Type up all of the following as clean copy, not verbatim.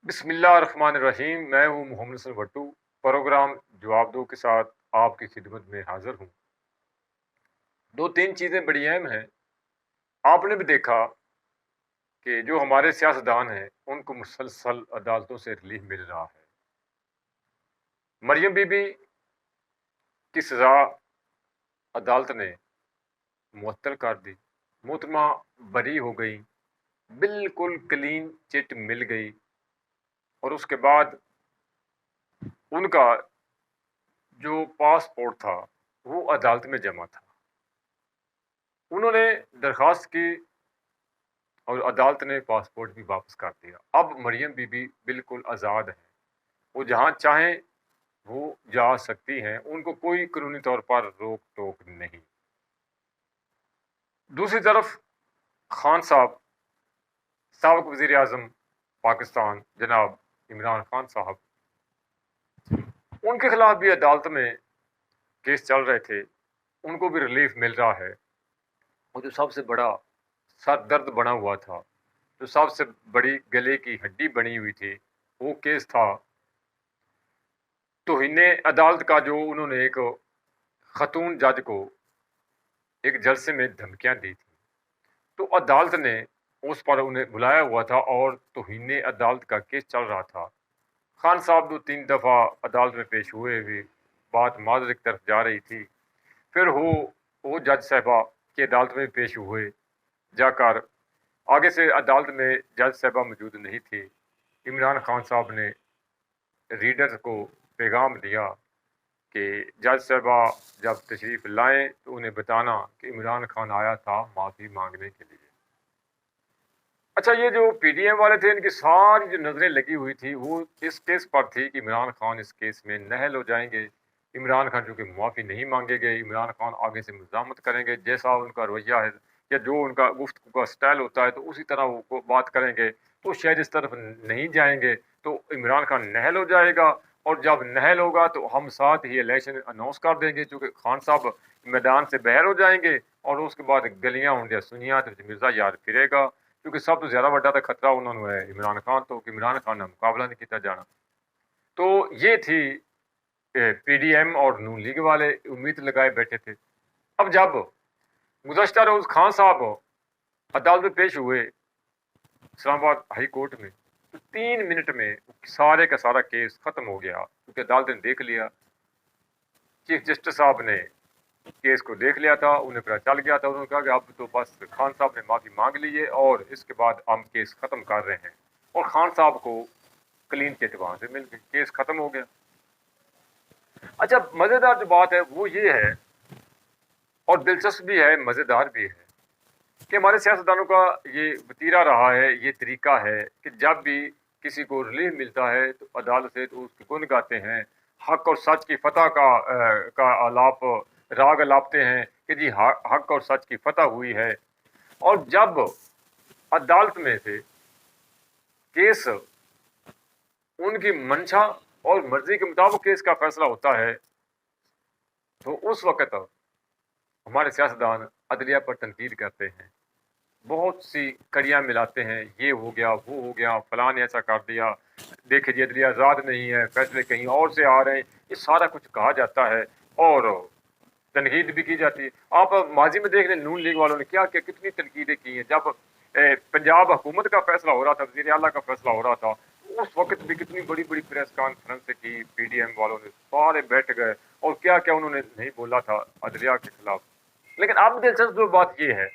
بسم اللہ الرحمن الرحیم۔ میں ہوں محمد حسن بٹو۔ پروگرام جواب دو کے ساتھ آپ کی خدمت میں حاضر ہوں۔ دو تین چیزیں بڑی اہم ہیں۔ آپ نے بھی دیکھا کہ جو ہمارے سیاستدان ہیں ان کو مسلسل عدالتوں سے ریلیف مل رہا ہے۔ مریم بی بی کی سزا عدالت نے معطل کر دی، محترمہ بری ہو گئی، بالکل کلین چٹ مل گئی، اور اس کے بعد ان کا جو پاسپورٹ تھا وہ عدالت میں جمع تھا۔ انہوں نے درخواست کی اور عدالت نے پاسپورٹ بھی واپس کر دیا۔ اب مریم بی بی بالکل آزاد ہیں، وہ جہاں چاہیں وہ جا سکتی ہیں، ان کو کوئی قانونی طور پر روک ٹوک نہیں۔ دوسری طرف خان صاحب، سابق وزیر اعظم پاکستان جناب عمران خان صاحب، ان کے خلاف بھی عدالت میں کیس چل رہے تھے، ان کو بھی ریلیف مل رہا ہے۔ اور جو سب سے بڑا سر درد بنا ہوا تھا، جو سب سے بڑی گلے کی ہڈی بنی ہوئی تھی، وہ کیس تھا توہین عدالت کا، جو انہوں نے ایک خاتون جج کو ایک جلسے میں دھمکیاں دی تھی۔ تو عدالت نے اس پر انہیں بلایا ہوا تھا اور توہین عدالت کا کیس چل رہا تھا۔ خان صاحب دو تین دفعہ عدالت میں پیش ہوئے ہوئے، بات معذرت کی طرف جا رہی تھی، پھر وہ جج صاحبہ کی عدالت میں پیش ہوئے، جا کر آگے سے عدالت میں جج صاحبہ موجود نہیں تھی۔ عمران خان صاحب نے ریڈر کو پیغام دیا کہ جج صاحبہ جب تشریف لائیں تو انہیں بتانا کہ عمران خان آیا تھا معافی مانگنے کے لیے۔ اچھا، یہ جو پی ڈی ایم والے تھے، ان کی ساری جو نظریں لگی ہوئی تھی وہ اس کیس پر تھی کہ عمران خان اس کیس میں نااہل ہو جائیں گے، عمران خان چونکہ معافی نہیں مانگے گے، عمران خان آگے سے مزاحمت کریں گے، جیسا ان کا رویہ ہے یا جو ان کا گفتگو کا سٹائل ہوتا ہے تو اسی طرح وہ بات کریں گے، تو شاید اس طرف نہیں جائیں گے، تو عمران خان نااہل ہو جائے گا، اور جب نااہل ہوگا تو ہم ساتھ ہی الیکشن اناؤنس کر دیں گے، چونکہ خان صاحب میدان سے باہر ہو جائیں گے، اور اس کے بعد گلیاں ہونڈیاں سنیاں تو مرزا یار پھرے گا، کیونکہ سب تو زیادہ بڑا خطرہ انہوں نے ہے عمران خان تو، کہ عمران خان نے مقابلہ نہیں کیتا جانا۔ تو یہ تھی پی ڈی ایم اور نون لیگ والے امید لگائے بیٹھے تھے۔ اب جب گزشتہ روز خان صاحب عدالت میں پیش ہوئے اسلام آباد ہائی کورٹ میں، تو 3 منٹ میں سارے کا سارا کیس ختم ہو گیا، کیونکہ عدالت نے دیکھ لیا، چیف جسٹس صاحب نے کیس کو دیکھ لیا تھا، انہیں پتہ چل گیا تھا، انہوں نے کہا کہ اب تو بس خان صاحب نے معافی مانگ لی ہے اور اس کے بعد ہم کیس ختم کر رہے ہیں، اور خان صاحب کو کلین چٹ وہاں سے مل گئی، کیس ختم ہو گیا۔ اچھا، مزیدار جو بات ہے وہ یہ ہے، اور دلچسپ بھی ہے، مزیدار بھی ہے، کہ ہمارے سیاستدانوں کا یہ وتیرہ رہا ہے، یہ طریقہ ہے کہ جب بھی کسی کو ریلیف ملتا ہے تو عدالت سے تو اس کی گن گاتے ہیں، حق اور سچ کی فتح کا آلاپ راگ الاپتے ہیں کہ جی حق اور سچ کی فتح ہوئی ہے، اور جب عدالت میں سے کیس ان کی منشا اور مرضی کے مطابق کیس کا فیصلہ ہوتا ہے تو اس وقت ہمارے سیاستدان عدلیہ پر تنقید کرتے ہیں، بہت سی کڑیاں ملاتے ہیں، یہ ہو گیا وہ ہو گیا، فلاں نے ایسا کر دیا، دیکھیں جی عدلیہ آزاد نہیں ہے، فیصلے کہیں اور سے آ رہے ہیں، یہ سارا کچھ کہا جاتا ہے اور تنقید بھی کی جاتی ہے۔ آپ ماضی میں دیکھ لیں نون لیگ والوں نے کیا کتنی تنقیدیں کی ہیں، جب پنجاب حکومت کا فیصلہ ہو رہا تھا، وزیر اعلیٰ کا فیصلہ ہو رہا تھا، اس وقت بھی کتنی بڑی بڑی پریس کانفرنس کی، پی ڈی ایم والوں نے سارے بیٹھ گئے اور کیا کیا انہوں نے نہیں بولا تھا عدلیہ کے خلاف۔ لیکن اب دلچسپ جو بات یہ ہے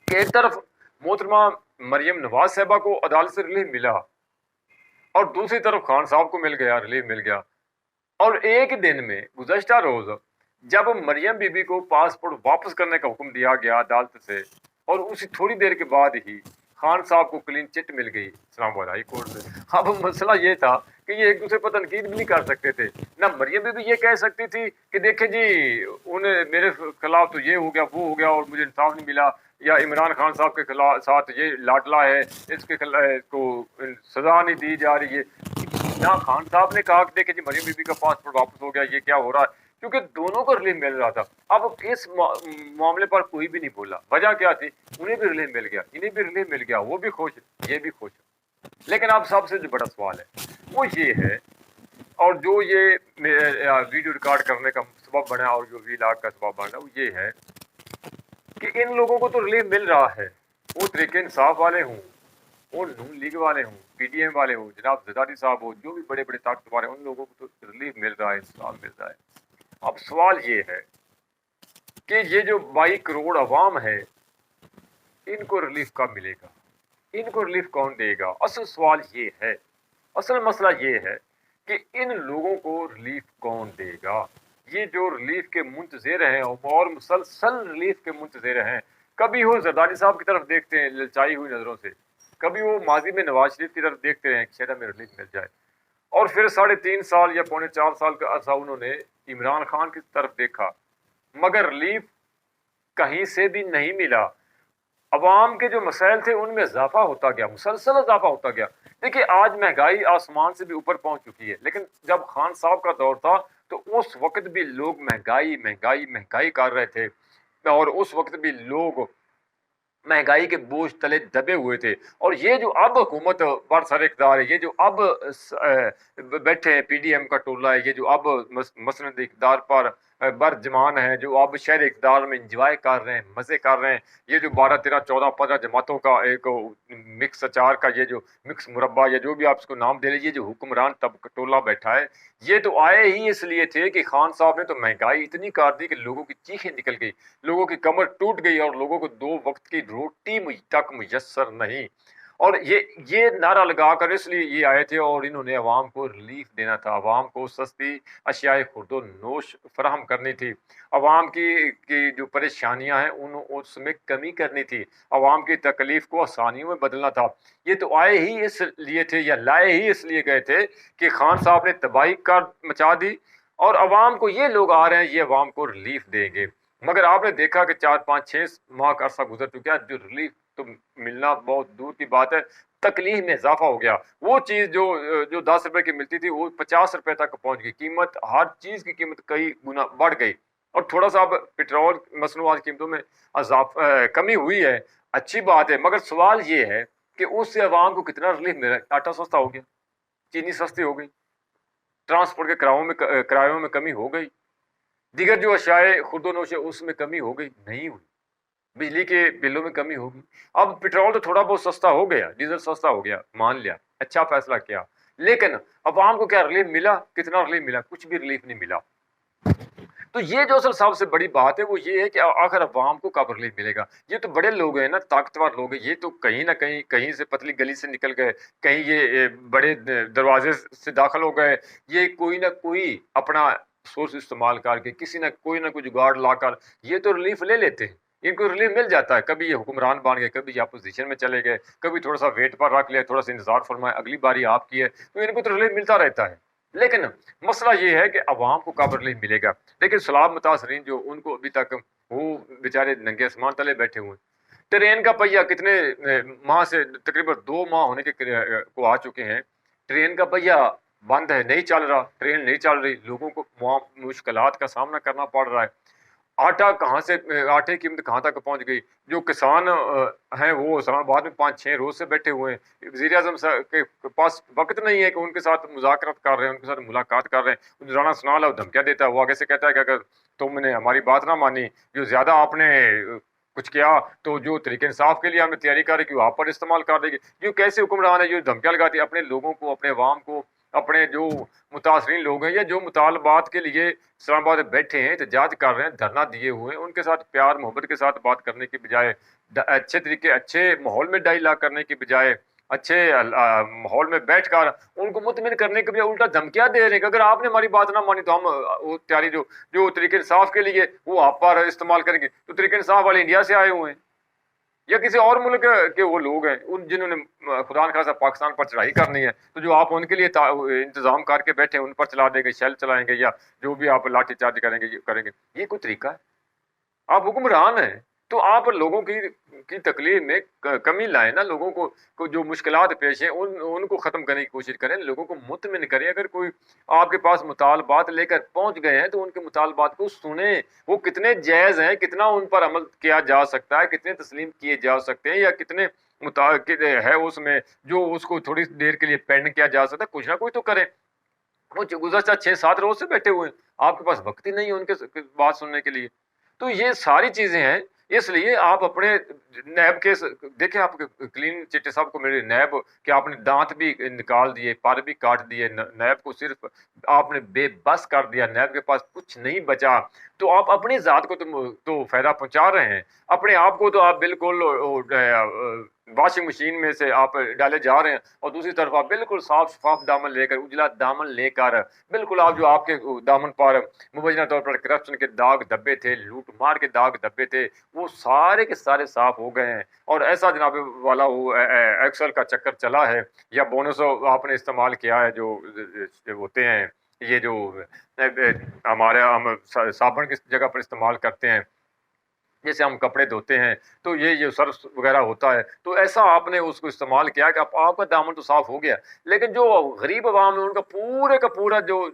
کہ ایک طرف محترمہ مریم نواز صاحبہ کو عدالت سے ریلیف ملا، اور دوسری طرف خان صاحب کو مل گیا، ریلیف مل گیا، اور ایک دن میں گزشتہ روز جب مریم بی بی کو پاسپورٹ واپس کرنے کا حکم دیا گیا عدالت سے، اور اسی تھوڑی دیر کے بعد ہی خان صاحب کو کلین چٹ مل گئی اسلام آباد ہائی کورٹ سے۔ اب مسئلہ یہ تھا کہ یہ ایک دوسرے پر تنقید بھی نہیں کر سکتے تھے، نہ مریم بی بی یہ کہہ سکتی تھی کہ دیکھیں جی انہیں میرے خلاف تو یہ ہو گیا وہ ہو گیا اور مجھے انصاف نہیں ملا، یا عمران خان صاحب کے خلاف ساتھ یہ لاڈلا ہے، اس کے کو سزا نہیں دی جا رہی ہے۔ نہ خان صاحب نے کہا کہ دیکھیں جی مریم بی بی کا پاسپورٹ واپس ہو گیا، یہ کیا ہو رہا ہے، کیونکہ دونوں کو ریلیف مل رہا تھا۔ اب اس معاملے پر کوئی بھی نہیں بولا، وجہ کیا تھی؟ انہیں بھی ریلیف مل گیا، انہیں بھی ریلیف مل گیا، وہ بھی خوش، یہ بھی خوش۔ لیکن اب سب سے جو بڑا سوال ہے وہ یہ ہے، اور جو یہ ویڈیو ریکارڈ کرنے کا سبب بنا اور جو ویلاگ کا سبب بنا وہ یہ ہے کہ ان لوگوں کو تو ریلیف مل رہا ہے، وہ تحریک انصاف والے ہوں، وہ نون لیگ والے ہوں، پی ڈی ایم والے ہوں، جناب زرداری صاحب ہو، جو بھی بڑے بڑے طاقتور ہیں، ان لوگوں کو تو ریلیف مل رہا ہے، انصاف مل رہا ہے۔ اب سوال یہ ہے کہ یہ جو 22 کروڑ عوام ہے ان کو ریلیف کب ملے گا، ان کو ریلیف کون دے گا؟ اصل سوال یہ ہے، اصل مسئلہ یہ ہے کہ ان لوگوں کو ریلیف کون دے گا؟ یہ جو ریلیف کے منتظر ہیں اور مسلسل ریلیف کے منتظر ہیں، کبھی وہ زرداری صاحب کی طرف دیکھتے ہیں للچائی ہوئی نظروں سے، کبھی وہ ماضی میں نواز شریف کی طرف دیکھتے ہیں کہ شاید ہمیں ریلیف مل جائے، اور پھر 3.5 سال یا 3.25 سال کا عرصہ انہوں نے عمران خان کی طرف دیکھا، مگر ریلیف کہیں سے بھی نہیں ملا۔ عوام کے جو مسائل تھے ان میں اضافہ ہوتا گیا، مسلسل اضافہ ہوتا گیا۔ دیکھیے آج مہنگائی آسمان سے بھی اوپر پہنچ چکی ہے، لیکن جب خان صاحب کا دور تھا تو اس وقت بھی لوگ مہنگائی مہنگائی مہنگائی کر رہے تھے، اور اس وقت بھی لوگ مہنگائی کے بوجھ تلے دبے ہوئے تھے۔ اور یہ جو اب حکومت پر سر اقتدار ہے، یہ جو اب بیٹھے ہیں پی ڈی ایم کا ٹولہ ہے، یہ جو اب مسند اقتدار پر برجمان ہے، جو اب شہر اقتدار میں انجوائے کر رہے ہیں، مزے کر رہے ہیں، یہ جو 12 13 14 15 جماعتوں کا ایک مکس اچار کا یہ جو مکس مربع یا جو بھی آپ اس کو نام دے لیں، یہ جو حکمران ٹولہ بیٹھا ہے، یہ تو آئے ہی اس لیے تھے کہ خان صاحب نے تو مہنگائی اتنی کر دی کہ لوگوں کی چیخیں نکل گئی، لوگوں کی کمر ٹوٹ گئی، اور لوگوں کو 2 وقت کی روٹی تک میسر نہیں۔ اور یہ نعرہ لگا کر اس لیے یہ آئے تھے، اور انہوں نے عوام کو ریلیف دینا تھا، عوام کو سستی اشیاء خورد و نوش فراہم کرنی تھی، عوام کی جو پریشانیاں ہیں اس میں کمی کرنی تھی، عوام کی تکلیف کو آسانیوں میں بدلنا تھا۔ یہ تو آئے ہی اس لیے تھے، یا لائے ہی اس لیے گئے تھے کہ خان صاحب نے تباہی کر مچا دی، اور عوام کو یہ لوگ آ رہے ہیں یہ عوام کو ریلیف دیں گے۔ مگر آپ نے دیکھا کہ 4 5 6 ماہ کا عرصہ گزر چکا ہے، جو ریلیف تو ملنا بہت دور کی بات ہے، تکلیف میں اضافہ ہو گیا۔ وہ چیز جو 10 روپے کی ملتی تھی وہ 50 روپے تک پہنچ گئی، قیمت ہر چیز کی قیمت کئی گنا بڑھ گئی، اور تھوڑا سا اب پٹرول مصنوعات کی قیمتوں میں کمی ہوئی ہے، اچھی بات ہے، مگر سوال یہ ہے کہ اس سے عوام کو کتنا ریلیف مل رہا ہے؟ آٹا سستا ہو گیا، چینی سستی ہو گئی، ٹرانسپورٹ کے کرایوں میں کمی ہو گئی، دیگر جو اشیاء خورد و نوش ہے اس میں کمی ہو گئی نہیں ہوئی، بجلی کے بلوں میں کمی ہوگی۔ اب پٹرول تو تھوڑا بہت سستا ہو گیا، ڈیزل سستا ہو گیا، مان لیا، اچھا فیصلہ کیا، لیکن عوام کو کیا ریلیف ملا؟ کتنا ریلیف ملا؟ کچھ بھی ریلیف نہیں ملا۔ تو یہ جو اصل سب سے بڑی بات ہے وہ یہ ہے کہ آخر عوام کو کب ریلیف ملے گا؟ یہ تو بڑے لوگ ہیں نا، طاقتور لوگ ہیں، یہ تو کہیں نہ کہیں سے پتلی گلی سے نکل گئے، کہیں یہ بڑے دروازے سے داخل ہو گئے، یہ کوئی نہ کوئی اپنا سورس استعمال کر کے کسی نہ کوئی جگاڑ لا کر یہ تو ریلیف لے لیتے ہیں، ان کو ریلیف مل جاتا ہے، کبھی یہ حکمران بن گئے، کبھی یہ اپوزیشن میں چلے گئے، کبھی تھوڑا سا ویٹ پر رکھ لیا، تھوڑا سا انتظار فرمائے اگلی باری آپ کی ہے، تو ان کو تو ریلیف ملتا رہتا ہے۔ لیکن مسئلہ یہ ہے کہ عوام کو کب ریلیف ملے گا؟ لیکن سیلاب متاثرین جو ان کو ابھی تک وہ بیچارے ننگے آسمان تلے بیٹھے ہوئے ہیں، ٹرین کا پہیہ کتنے ماہ سے تقریباً 2 ماہ ہونے کے کو آ چکے ہیں، ٹرین کا پہیہ بند ہے، نہیں چل رہا، ٹرین نہیں چل رہی، لوگوں کو مشکلات کا سامنا کرنا پڑ رہا ہے، آٹا کہاں سے، آٹے کی قیمت کہاں تک پہنچ گئی، جو کسان ہیں وہ اسلام آباد میں 5 6 روز سے بیٹھے ہوئے ہیں، وزیر اعظم کے پاس وقت نہیں ہے کہ ان کے ساتھ مذاکرات کر رہے ہیں، ان کے ساتھ ملاقات کر رہے ہیں، رانا سنال دھمکیاں دیتا ہے، وہ آگے سے کہتا ہے کہ اگر تم نے ہماری بات نہ مانی، جو زیادہ آپ نے کچھ کیا تو جو طریقے انصاف کے لیے ہم نے تیاری کر رہی کہ وہ آپ پر استعمال کر دے گی۔ یہ کیسے حکمران ہے جو دھمکیاں لگاتی ہے اپنے لوگوں کو، اپنے عوام کو، اپنے جو متاثرین لوگ ہیں یا جو مطالبات کے لیے اسلام آباد میں بیٹھے ہیں، احتجاج کر رہے ہیں، دھرنا دیے ہوئے ہیں، ان کے ساتھ پیار محبت کے ساتھ بات کرنے کی بجائے، اچھے طریقے اچھے ماحول میں ڈائلاگ کرنے کی بجائے، اچھے ماحول میں بیٹھ کر ان کو مطمئن کرنے کے بجائے الٹا دھمکیاں دے رہے ہیں کہ اگر آپ نے ہماری بات نہ مانی تو ہم وہ تیاری جو طریقے انصاف کے لیے وہ آپ پر استعمال کریں گے۔ تو طریقے انصاف والے انڈیا سے آئے ہوئے ہیں یا کسی اور ملک کے وہ لوگ ہیں ان جنہوں نے خدا نخواستہ پاکستان پر چڑھائی کرنی ہے، تو جو آپ ان کے لیے انتظام کر کے بیٹھے ہیں ان پر چلا دیں گے، شیل چلائیں گے، یا جو بھی آپ لاٹھی چارج کریں گے، یہ کوئی طریقہ ہے؟ آپ حکمران ہیں تو آپ لوگوں کی تکلیف میں کمی لائیں نا، لوگوں کو جو مشکلات پیش ہیں ان کو ختم کرنے کی کوشش کریں، لوگوں کو مطمئن کریں۔ اگر کوئی آپ کے پاس مطالبات لے کر پہنچ گئے ہیں تو ان کے مطالبات کو سنیں، وہ کتنے جائز ہیں، کتنا ان پر عمل کیا جا سکتا ہے، کتنے تسلیم کیے جا سکتے ہیں، یا کتنے ہے اس میں جو اس کو تھوڑی دیر کے لیے پینڈ کیا جا سکتا ہے، کچھ نہ کچھ تو کریں. وہ گزشتہ 6-7 روز سے بیٹھے ہوئے ہیں، آپ کے پاس وقت ہی نہیں ہے ان کے بات سننے کے لیے. تو یہ ساری چیزیں ہیں. اس لیے آپ اپنے نیب کے دیکھیں، آپ کلین چٹے صاحب کو میرے نیب کہ آپ نے دانت بھی نکال دیے، پر بھی کاٹ دیے، نیب کو صرف آپ نے بے بس کر دیا، نیب کے پاس کچھ نہیں بچا. تو آپ اپنی ذات کو تو فائدہ پہنچا رہے ہیں، اپنے آپ کو تو آپ بالکل واشنگ مشین میں سے آپ ڈالے جا رہے ہیں، اور دوسری طرف آپ بالکل صاف شفاف دامن لے کر، اجلا دامن لے کر، بالکل آپ جو آپ کے دامن پر مبینہ طور پر کرپشن کے داغ دبے تھے، لوٹ مار کے داغ دبے تھے، وہ سارے کے سارے صاف ہو گئے ہیں. اور ایسا جناب والا وہ ایکسل کا چکر چلا ہے، یا بونسو آپ نے استعمال کیا ہے، جو ہوتے ہیں یہ جو ہمارے ہم صابن کی جگہ پر استعمال کرتے ہیں، جیسے ہم کپڑے دھوتے ہیں، تو یہ سرف وغیرہ ہوتا ہے، تو ایسا آپ نے اس کو استعمال کیا کہ آپ کا دامن تو صاف ہو گیا. لیکن جو غریب عوام ہے، ان کا پورا جو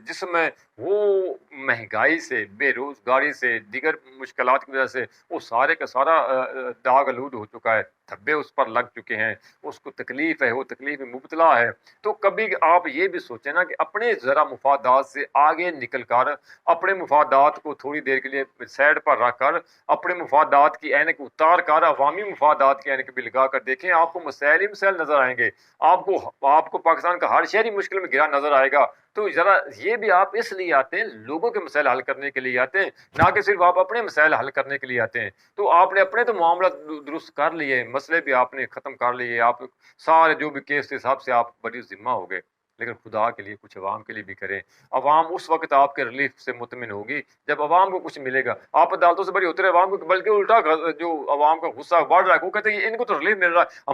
جسم ہے، وہ مہنگائی سے، بے روزگاری سے، دیگر مشکلات کی وجہ سے وہ سارے کا سارا داغ آلود ہو چکا ہے، دھبے اس پر لگ چکے ہیں، اس کو تکلیف ہے، وہ تکلیف میں مبتلا ہے. تو کبھی آپ یہ بھی سوچیں نا کہ اپنے ذرا مفادات سے آگے نکل کر، اپنے مفادات کو تھوڑی دیر کے لیے سائڈ پر رکھ کر، اپنے مفادات کی اینک اتار کر عوامی مفادات کی اینک بھی لگا کر دیکھیں، آپ کو مسائل ہی مسائل نظر آئیں گے. آپ کو پاکستان کا ہر شہری مشکل میں گرا نظر آئے گا. تو ذرا یہ بھی آپ اس لیے آتے ہیں، لوگوں کے مسائل حل کرنے کے لیے آتے ہیں، نہ کہ صرف آپ اپنے مسائل حل کرنے کے لیے آتے ہیں. تو آپ نے اپنے تو معاملات درست کر لیے، مسئلے بھی آپ نے ختم کر لیے، آپ سارے جو بھی کیس کے حساب سے آپ بڑی ذمہ ہو گئے. لیکن خدا کے لیے کچھ عوام کے لیے بھی کریں. عوام اس وقت آپ کے ریلیف سے مطمئن ہوگی جب عوام کو کچھ ملے گا. آپ عدالتوں سے بڑی ہوتے رہے عوام کو، بلکہ الٹا جو عوام کا غصہ بڑھ رہا ہے، وہ کہتے ہیں ان کو تو ریلیف مل رہا ہے،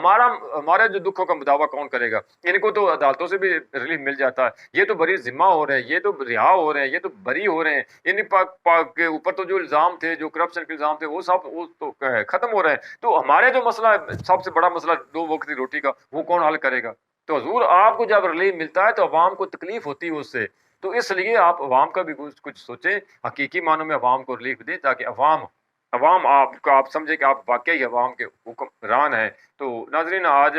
ہمارے جو دکھوں کا دعویٰ کون کرے گا، ان کو تو عدالتوں سے بھی ریلیف مل جاتا ہے، یہ تو بری ذمہ ہو رہے ہیں، یہ تو رہا ہو رہے ہیں، یہ تو بری ہو رہے ہیں، ان پاک کے اوپر تو جو الزام تھے، جو کرپشن کے الزام تھے، وہ تو ختم ہو رہے ہیں. تو ہمارے جو مسئلہ ہے، سب سے بڑا مسئلہ 2 وقت کی روٹی کا، وہ کون حل کرے گا؟ تو حضور آپ کو جب ریلیف ملتا ہے تو عوام کو تکلیف ہوتی ہے اس سے. تو اس لیے آپ عوام کا بھی کچھ سوچیں، حقیقی معنوں میں عوام کو ریلیف دیں، تاکہ عوام آپ سمجھے کہ آپ واقعی عوام کے حکمران ہیں. تو ناظرین، آج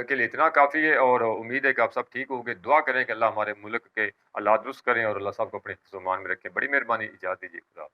کے لیے اتنا کافی ہے، اور امید ہے کہ آپ سب ٹھیک ہو گے. دعا کریں کہ اللہ ہمارے ملک کے اللہ درست کریں، اور اللہ صاحب کو اپنے سامان میں رکھیں. بڑی مہربانی، اجازت دیجیے. خدا.